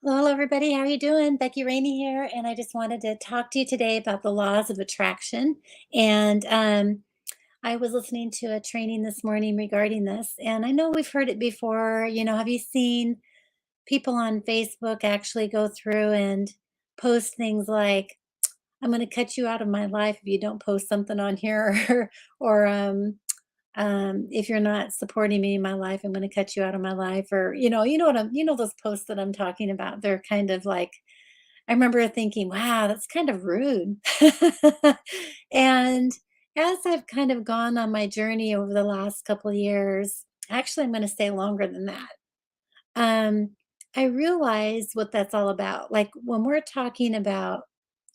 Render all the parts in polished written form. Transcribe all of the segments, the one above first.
Hello, everybody. How are you doing? Becky Rainey here, and I just wanted to talk to you today about the laws of attraction. And I was listening to a training this morning regarding this, and I know we've heard it before. Have you seen people on Facebook actually go through and post things like, "I'm going to cut you out of my life if you don't post something on here," or if you're not supporting me in my life, I'm going to cut you out of my life, or those posts that I'm talking about. They're kind of like I remember thinking, wow, that's kind of rude. And as I've kind of gone on my journey over the last couple of years, actually, I'm going to stay longer than that. Um, I realize what that's all about. Like when we're talking about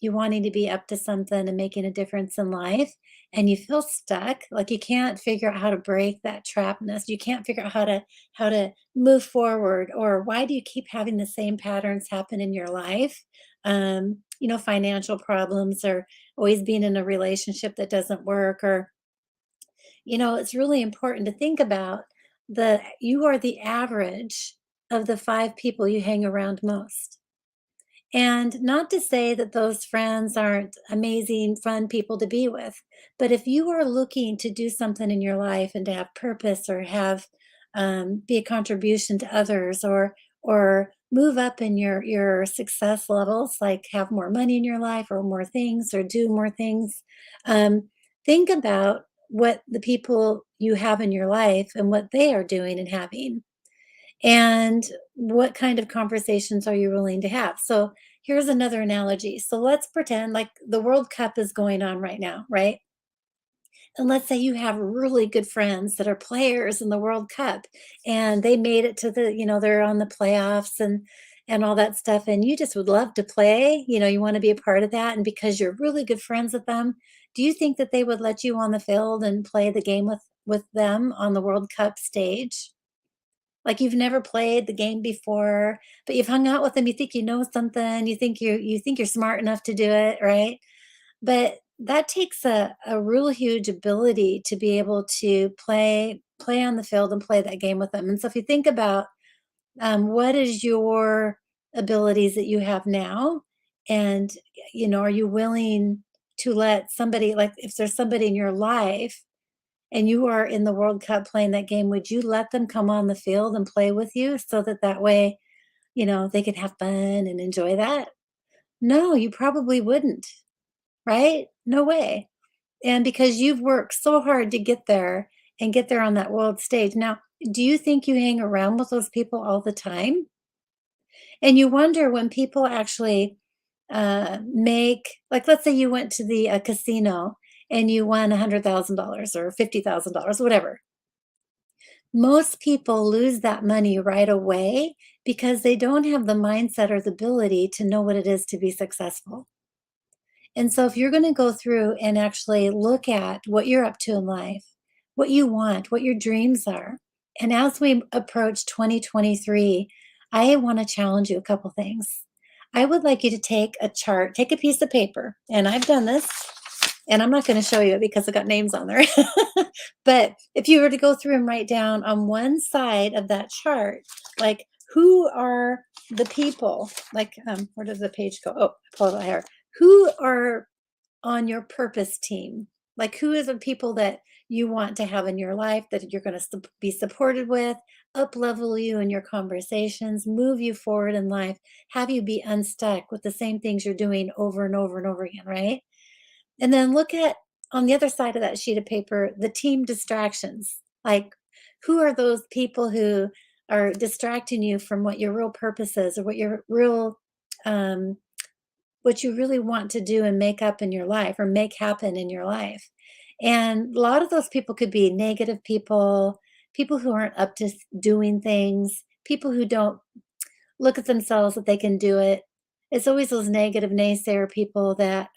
you wanting to be up to something and making a difference in life, and you feel stuck, like you can't figure out how to break that trapness. You can't figure out how to move forward, or why do you keep having the same patterns happen in your life? Financial problems, or always being in a relationship that doesn't work, or it's really important to think about the you are the average of the 5 people you hang around most. And not to say that those friends aren't amazing, fun people to be with, but if you are looking to do something in your life and to have purpose, or have be a contribution to others, or move up in your success levels, like have more money in your life, or more things, or do more things, um, think about what the people you have in your life and what they are doing and having, and what kind of conversations are you willing to have? So here's another analogy. So let's pretend like the World Cup is going on right now, right? And let's say you have really good friends that are players in the World Cup, and they made it to they're on the playoffs and all that stuff, and you just would love to play, you want to be a part of that, and because you're really good friends with them, do you think that they would let you on the field and play the game with them on the World Cup stage? Like, you've never played the game before, but you've hung out with them, you think you know something, you think you're smart enough to do it, right? But that takes a real huge ability to be able to play on the field and play that game with them. And so if you think about, what is your abilities that you have now, and, are you willing to let somebody, like, if there's somebody in your life and you are in the World Cup playing that game, would you let them come on the field and play with you so that way, they could have fun and enjoy that? No, you probably wouldn't, right? No way. And because you've worked so hard to get there and get there on that world stage. Now, do you think you hang around with those people all the time? And you wonder when people actually make, like, let's say you went to the casino and you won $100,000 or $50,000, whatever. Most people lose that money right away because they don't have the mindset or the ability to know what it is to be successful. And so, if you're going to go through and actually look at what you're up to in life, what you want, what your dreams are, and as we approach 2023, I want to challenge you a couple things. I would like you to take a chart, take a piece of paper, and I've done this, and I'm not going to show you it because I got names on there. But if you were to go through and write down on one side of that chart, like, who are the people, like, where does the page go? Oh, I pulled it here. Who are on your purpose team? Like, who is the people that you want to have in your life, that you're going to be supported with, up level you in your conversations, move you forward in life, have you be unstuck with the same things you're doing over and over and over again, right? And then look at, on the other side of that sheet of paper, the team distractions. Like, who are those people who are distracting you from what your real purpose is, or um, what you really want to do and make up in your life, or make happen in your life? And a lot of those people could be negative people, people who aren't up to doing things, people who don't look at themselves that they can do it. It's always those negative naysayer people that,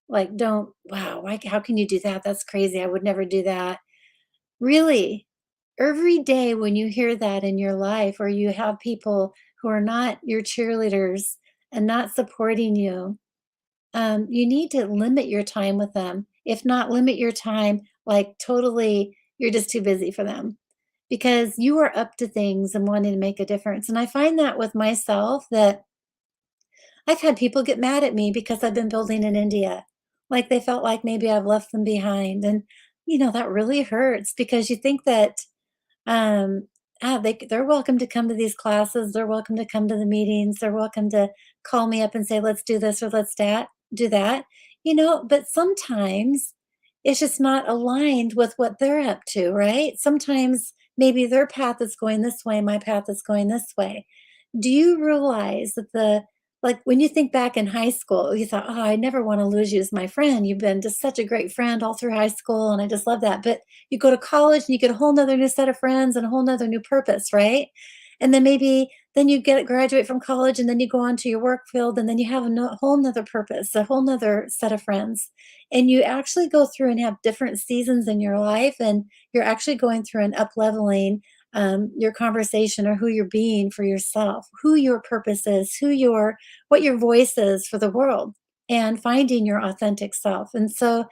like, don't, wow, why, how can you do that? That's crazy. I would never do that. Really, every day when you hear that in your life, or you have people who are not your cheerleaders and not supporting you, you need to limit your time with them. If not, limit your time, like, totally, you're just too busy for them. because you are up to things and wanting to make a difference. And I find that with myself that I've had people get mad at me because I've been building in India. Like they felt like maybe I've left them behind. And, that really hurts because you think that um, they're welcome to come to these classes, they're welcome to come to the meetings, they're welcome to call me up and say, "Let's do this or let's that do that," but sometimes it's just not aligned with what they're up to, right? Sometimes maybe their path is going this way, my path is going this way. Do you realize that like when you think back in high school, you thought, "Oh, I never want to lose you as my friend. You've been just such a great friend all through high school, and I just love that." But you go to college and you get a whole nother new set of friends and a whole nother new purpose, right? And then maybe then you graduate from college and then you go on to your work field and then you have a whole nother purpose, a whole nother set of friends. And you actually go through and have different seasons in your life, and you're actually going through an up leveling your conversation or who you're being for yourself, who your purpose is, what your voice is for the world, and finding your authentic self. And so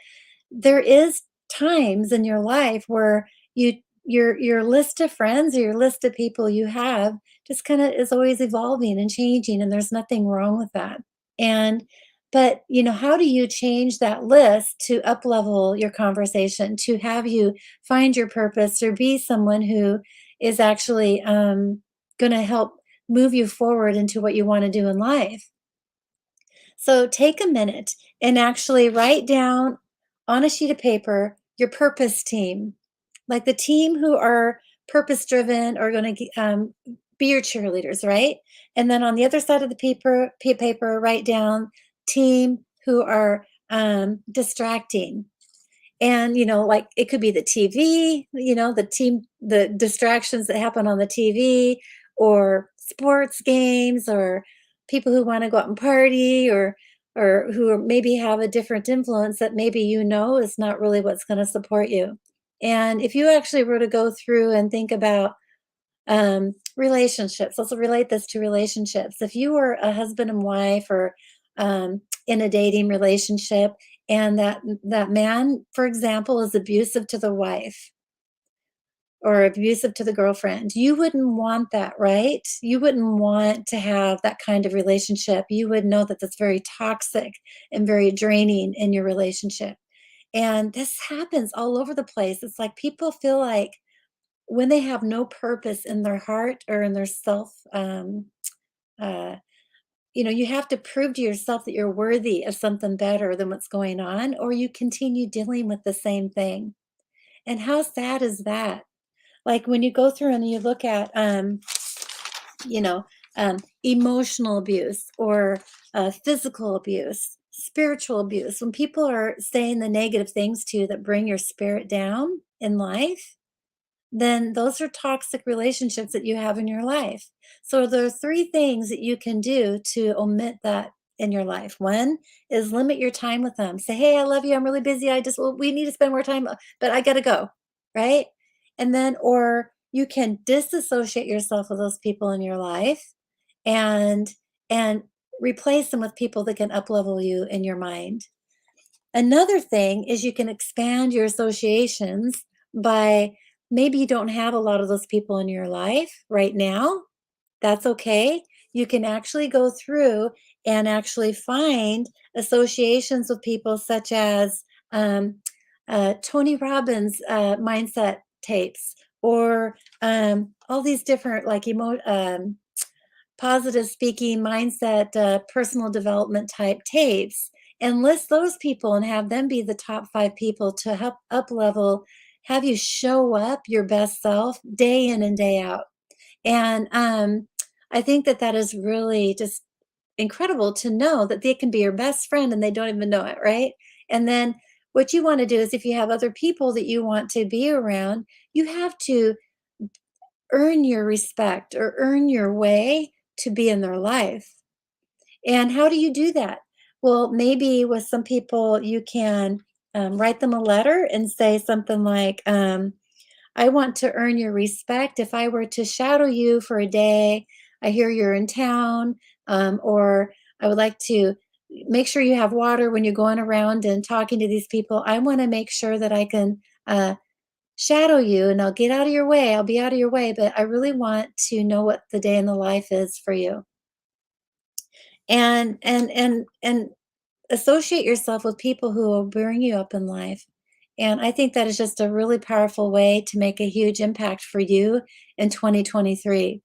there is times in your life where your list of friends or your list of people you have just kind of is always evolving and changing, and there's nothing wrong with that. And but how do you change that list to up level your conversation, to have you find your purpose or be someone who is actually going to help move you forward into what you want to do in life? So take a minute and actually write down on a sheet of paper your purpose team, like the team who are purpose driven are going to be your cheerleaders, right? And then on the other side of the paper, write down team who are distracting. And like it could be the TV, the distractions that happen on the TV, or sports games, or people who want to go out and party, or who maybe have a different influence that maybe is not really what's going to support you. And if you actually were to go through and think about relationships, let's relate this to relationships. If you were a husband and wife, or in a dating relationship, and that man, for example, is abusive to the wife or abusive to the girlfriend, you wouldn't want that, right? You wouldn't want to have that kind of relationship. You would know that that's very toxic and very draining in your relationship. And this happens all over the place. It's like people feel like when they have no purpose in their heart or in their self, uh, you have to prove to yourself that you're worthy of something better than what's going on, or you continue dealing with the same thing. And how sad is that? Like when you go through and you look at, you know, emotional abuse, or physical abuse, spiritual abuse, when people are saying the negative things to you that bring your spirit down in life, then those are toxic relationships that you have in your life. So there are three things that you can do to omit that in your life. One is limit your time with them. Say, "Hey, I love you. I'm really busy. Well, we need to spend more time, but I got to go." Right. And then, or you can disassociate yourself with those people in your life, and, and replace them with people that can uplevel you in your mind. Another thing is you can expand your associations by, maybe you don't have a lot of those people in your life right now. That's okay. You can actually go through and actually find associations with people such as um, Tony Robbins mindset tapes, or all these different like positive speaking mindset, personal development type tapes, and list those people and have them be the top 5 people to help up level, have you show up your best self day in and day out. And I think that that is really just incredible to know that they can be your best friend and they don't even know it, right? And then what you want to do is, if you have other people that you want to be around, you have to earn your respect or earn your way to be in their life. And how do you do that? Well, maybe with some people, you can write them a letter and say something like, "I want to earn your respect. If I were to shadow you for a day, I hear you're in town, or I would like to make sure you have water when you're going around and talking to these people. I want to make sure that I can." shadow you and I'll get out of your way. I'll be out of your way, but I really want to know what the day in the life is for you. And associate yourself with people who will bring you up in life. And I think that is just a really powerful way to make a huge impact for you in 2023.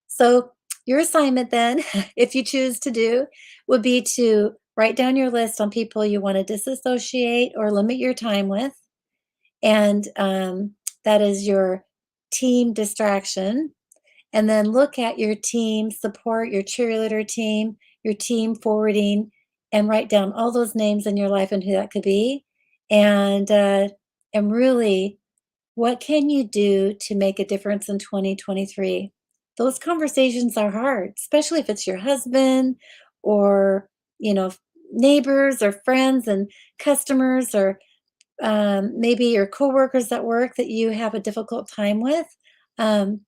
So, your assignment then, if you choose to do, would be to write down your list on people you want to disassociate or limit your time with. And that is your team distraction. And then look at your team support, your cheerleader team, your team forwarding, and write down all those names in your life and who that could be. And and really, what can you do to make a difference in 2023? Those conversations are hard, especially if it's your husband or, you know, neighbors or friends and customers or maybe your coworkers at work that you have a difficult time with. Um,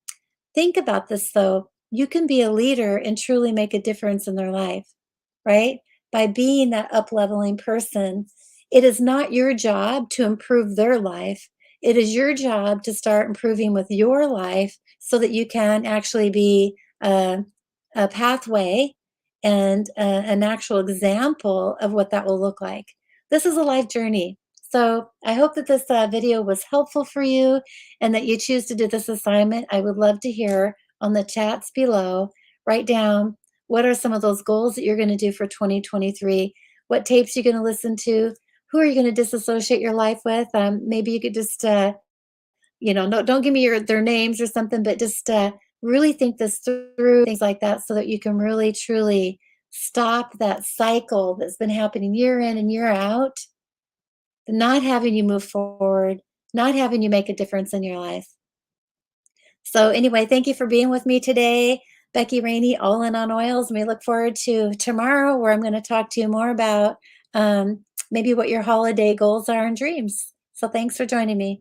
think about this though. You can be a leader and truly make a difference in their life, right? By being that up leveling person, it is not your job to improve their life. It is your job to start improving with your life so that you can actually be a pathway and an actual example of what that will look like. This is a life journey. So I hope that this video was helpful for you and that you choose to do this assignment. I would love to hear on the chats below. Write down what are some of those goals that you're going to do for 2023? What tapes you're going to listen to? Who are you going to disassociate your life with? Maybe you could just, no, don't give me their names or something, but just really think this through, things like that, so that you can really truly stop that cycle that's been happening year in and year out, not having you move forward, not having you make a difference in your life. So anyway, thank you for being with me today. Becky Rainey, All In on Oils. And we look forward to tomorrow where I'm going to talk to you more about maybe what your holiday goals are and dreams. So thanks for joining me.